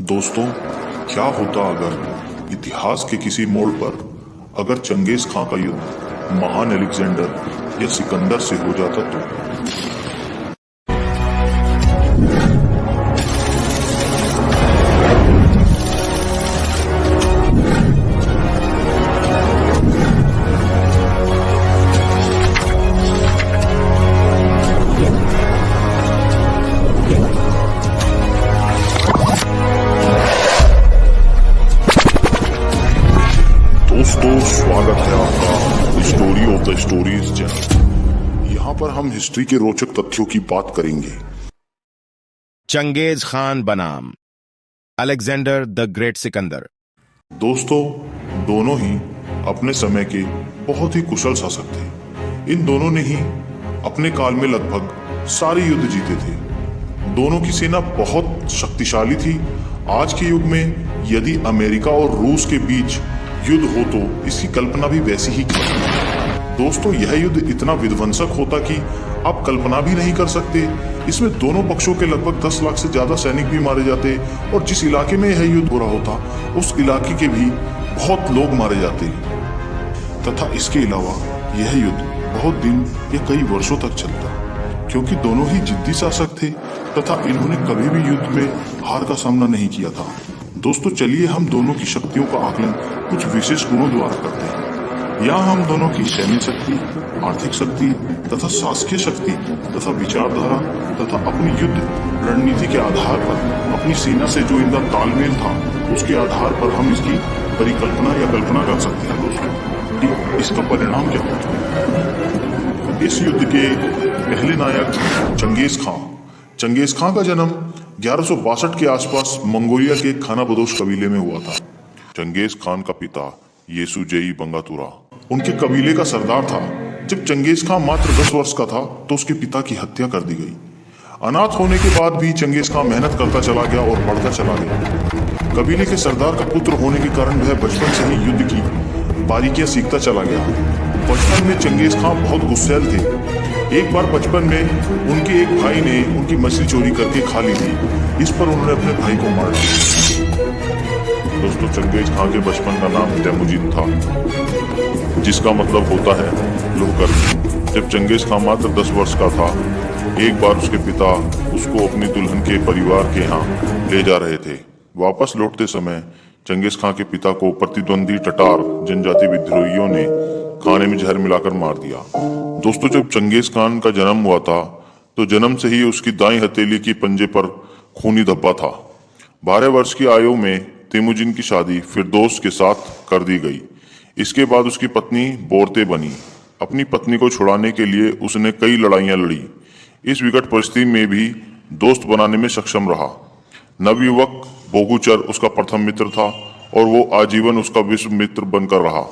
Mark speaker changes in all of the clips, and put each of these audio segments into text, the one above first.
Speaker 1: दोस्तों, क्या होता अगर इतिहास के किसी मोड़ पर अगर चंगेज खां का युद्ध महान अलेक्जेंडर या सिकंदर से हो जाता तो। दोस्तों, स्वागत है आपका story of the stories channel. यहाँ पर हम हिस्ट्री के रोचक तथ्यों की बात करेंगे।
Speaker 2: चंगेज खान बनाम अलेक्जेंडर द ग्रेट सिकंदर।
Speaker 1: दोस्तों, दोनों ही अपने समय के बहुत ही कुशल शासक थे। इन दोनों ने ही अपने काल में लगभग सारे युद्ध जीते थे। दोनों की सेना बहुत शक्तिशाली थी। आज के युग में यदि अमेरिका और रूस के बीच युद्ध हो तो इसकी कल्पना भी वैसी ही की। दोस्तों, यह युद्ध इतना विध्वंसक होता कि आप कल्पना भी नहीं कर सकते। इसमें दोनों पक्षों के लगभग 10 लाख से ज्यादा सैनिक भी मारे जाते और जिस इलाके में यह युद्ध हो रहा होता उस इलाके के भी बहुत लोग मारे जाते। तथा इसके अलावा यह युद्ध बहुत दिन या कई वर्षों तक चलता, क्योंकि दोनों ही जिद्दी शासक थे तथा इन्होंने कभी भी युद्ध में हार का सामना नहीं किया था। दोस्तों, चलिए हम दोनों की शक्तियों का आकलन कुछ विशेष गुणों द्वारा करते हैं। यहाँ हम दोनों की सैन्य शक्ति, आर्थिक शक्ति तथा शासकीय शक्ति तथा विचारधारा तथा अपनी युद्ध रणनीति के आधार पर अपनी सेना से जो इनका तालमेल था उसके आधार पर हम इसकी परिकल्पना या कल्पना कर सकते हैं दोस्तों कि इसका परिणाम क्या होगा। इस युद्ध के पहले नायक चंगेज खां का जन्म 1162 के आसपास मंगोलिया के खानाबदोश कबीले में हुआ था। चंगेज खान का पिता येसुजेई बंगातुरा उनके कबीले का सरदार था। जब चंगेज खान मात्र 10 वर्ष का था तो उसके पिता की हत्या कर दी गई। अनाथ होने के बाद भी चंगेज खान मेहनत करता चला गया और बढ़ता चला गया। कबीले के सरदार का पुत्र होने के कारण वह बचपन से ही युद्ध की बारीकियां सीखता चला गया। बचपन में चंगेज खान बहुत गुस्सैल थे। एक बार बचपन में उनके एक भाई ने उनकी मछली चोरी करके खा ली थी। इस पर उन्होंने अपने भाई को मार दिया। दोस्तों, चंगेज खान के बचपन का नाम तेमुजिन था, जिसका मतलब होता है लोहकर। जब चंगेज खान मात्र 10 वर्ष का था, एक बार उसके पिता उसको अपनी दुल्हन के परिवार के यहाँ ले जा रहे थे। वापस लौटते समय चंगेज खान के पिता को प्रतिद्वंदी टटार जनजाति विद्रोहियों ने खाने में जहर मिलाकर मार दिया। दोस्तों, जब चंगेज खान का जन्म हुआ था तो जन्म से ही उसकी दाईं हथेली की पंजे पर खूनी धब्बा था। 12 वर्ष की आयु में तेमुजिन की शादी फिरदौस के साथ कर दी गई। इसके बाद उसकी पत्नी बोरते बनी। अपनी पत्नी को छुड़ाने के लिए उसने कई लड़ाइयां लड़ी। इस विकट परिस्थिति में भी दोस्त बनाने में सक्षम रहा। नवयुवक बोगुचर उसका प्रथम मित्र था और वो आजीवन उसका विश्व मित्र बनकर रहा।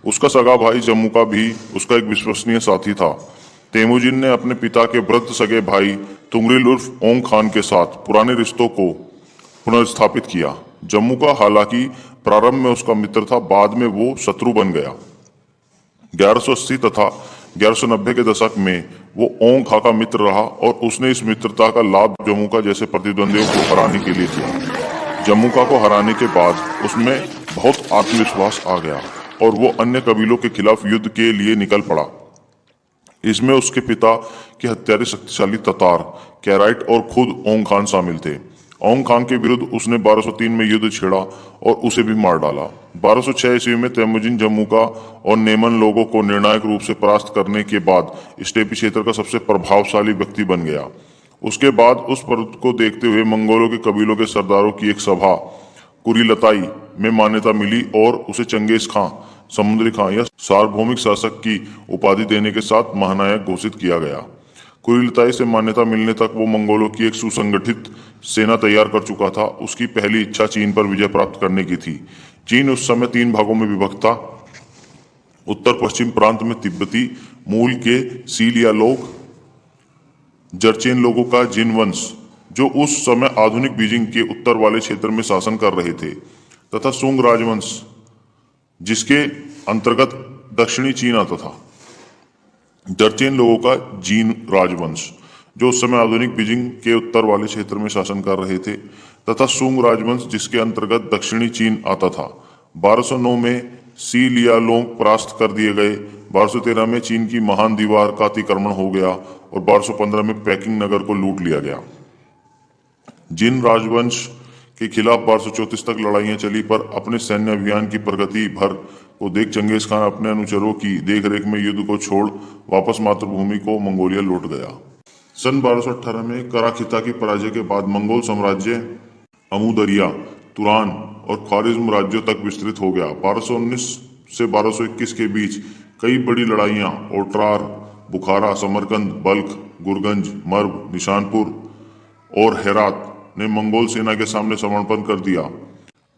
Speaker 1: उसका सगा भाई जम्मुका भी उसका एक विश्वसनीय साथी था। तेमुजिन ने अपने पिता के वृद्ध सगे भाई तुंगरिल उर्फ ओंग खान के साथ पुराने रिश्तों को पुनर्स्थापित किया। जम्मुका हालांकि प्रारंभ में उसका मित्र था, बाद में वो शत्रु बन गया। 1180 तथा 1190 के दशक में वो ओंग खा का मित्र रहा और उसने इस मित्रता का लाभ जम्मुका जैसे प्रतिद्वंदियों को हराने के लिए किया। जम्मुका को हराने के बाद उसमें बहुत आत्मविश्वास आ गया और वो अन्य कबीलों के खिलाफ युद्ध के लिए निकल पड़ा। इसमें उसके पिता के हत्यारे शक्तिशाली ततार, कैराइट और खुद ओंग खान शामिल थे। ओंग खान के विरुद्ध उसने 1203 में युद्ध छेड़ा और उसे भी मार डाला। 1206 ईस्वी में तेमुजिन जम्मुका और नेमन लोगों को निर्णायक रूप से परास्त करने के बाद स्टेपी क्षेत्र का सबसे प्रभावशाली व्यक्ति बन गया। उसके बाद उस पर्व को देखते हुए मंगोलों के कबीलों के सरदारों की एक सभा कुरीलताई में मान्यता मिली और उसे चंगेज खां, समुद्री खां या सार्वभौमिक शासक की उपाधि देने के साथ महानायक घोषित किया गया। कुरीलताई से मान्यता मिलने तक वो मंगोलों की एक सुसंगठित सेना तैयार कर चुका था। उसकी पहली इच्छा चीन पर विजय प्राप्त करने की थी। चीन उस समय 3 भागों में विभक्त था। उत्तर पश्चिम प्रांत में तिब्बती मूल के सील या लोग, जरचेन लोगों का जिन वंश जो उस समय आधुनिक बीजिंग के उत्तर वाले क्षेत्र में शासन कर रहे थे, तथा सुंग राजवंश जिसके अंतर्गत दक्षिणी चीन आता था। जरचेन लोगों का जीन राजवंश जो उस समय आधुनिक बीजिंग के उत्तर वाले क्षेत्र में शासन कर रहे थे, तथा सुंग राजवंश जिसके अंतर्गत दक्षिणी चीन आता था। 1209 में सी लियालोंग परास्त कर दिए गए। 1213 में चीन की महान दीवार का अतिक्रमण हो गया और 1215 में पेकिंग नगर को लूट लिया गया। जिन राजवंश के खिलाफ 1234 तक लड़ाइयां चली, पर अपने सैन्य अभियान की प्रगति भर को देख चंगेज खान अपने अनुचरों की देखरेख में युद्ध को छोड़ वापस मातृभूमि को मंगोलिया लौट गया। सन 1218 में कराखिता की पराजय के बाद मंगोल साम्राज्य अमुदरिया, तुरान और ख्वारिज्म राज्यों तक विस्तृत हो गया। 1219 से 1221 के बीच कई बड़ी लड़ाइयां ओट्रार, बुखारा, समरकंद, बल्ख, गुरगंज, मर्व, निशानपुर और हेरात ने मंगोल सेना के सामने समर्पण कर दिया।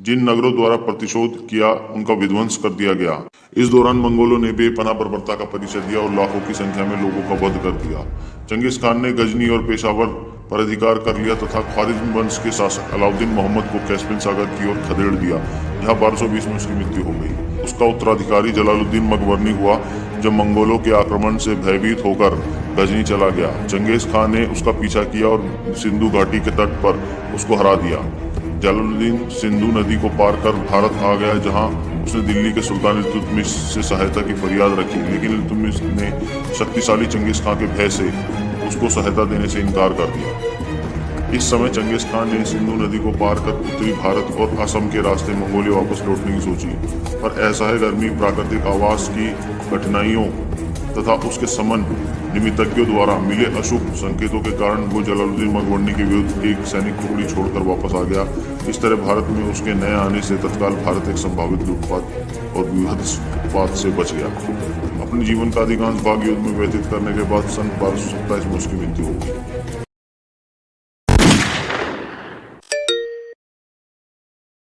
Speaker 1: जिन नगरों द्वारा प्रतिशोध किया उनका विध्वंस कर दिया गया। इस दौरान मंगोलों ने बेपनाह बर्बरता का परिचय दिया और लाखों की संख्या में लोगों का वध कर दिया। चंगेज खान ने गजनी और पेशावर पर अधिकार कर लिया तथा ख्वारिज्म वंश के शासक अलाउद्दीन मोहम्मद को कैस्पियन सागर की ओर खदेड़ दिया, जहां 1220 में उसकी मृत्यु हो गई। उसका उत्तराधिकारी जलालुद्दीन मकबरनी हुआ, जब मंगोलों के आक्रमण से भयभीत होकर गजनी चला गया। चंगेज खान ने उसका पीछा किया और सिंधु घाटी के तट पर उसको हरा दिया। जलालुद्दीन सिंधु नदी को पार कर भारत आ गया, जहां उसने दिल्ली के सुल्तान इल्तुतमिश से सहायता की फरियाद रखी, लेकिन इल्तुतमिश ने शक्तिशाली चंगेज खान के भय से उसको सहायता देने से इनकार कर दिया। इस समय चंगेज खान ने सिंधु नदी को पार कर उत्तरी भारत और असम के रास्ते मंगोलिया वापस लौटने की सोची, पर असह्य गर्मी, प्राकृतिक आवास की कठिनाइयों तथा उसके समन निमित्तज्ञों द्वारा मिले अशुभ संकेतों के कारण वो जलालुद्दीन मकबरनी के विरुद्ध एक सैनिक टुकड़ी छोड़कर वापस आ गया। इस तरह भारत में उसके नए आने से तत्काल भारत एक संभावित लूटपाट और विभत्सपात से बच गया। अपने जीवन का अधिकांश भाग युद्ध में व्यतीत करने के बाद सन 1227 में उसकी मृत्यु हो गई।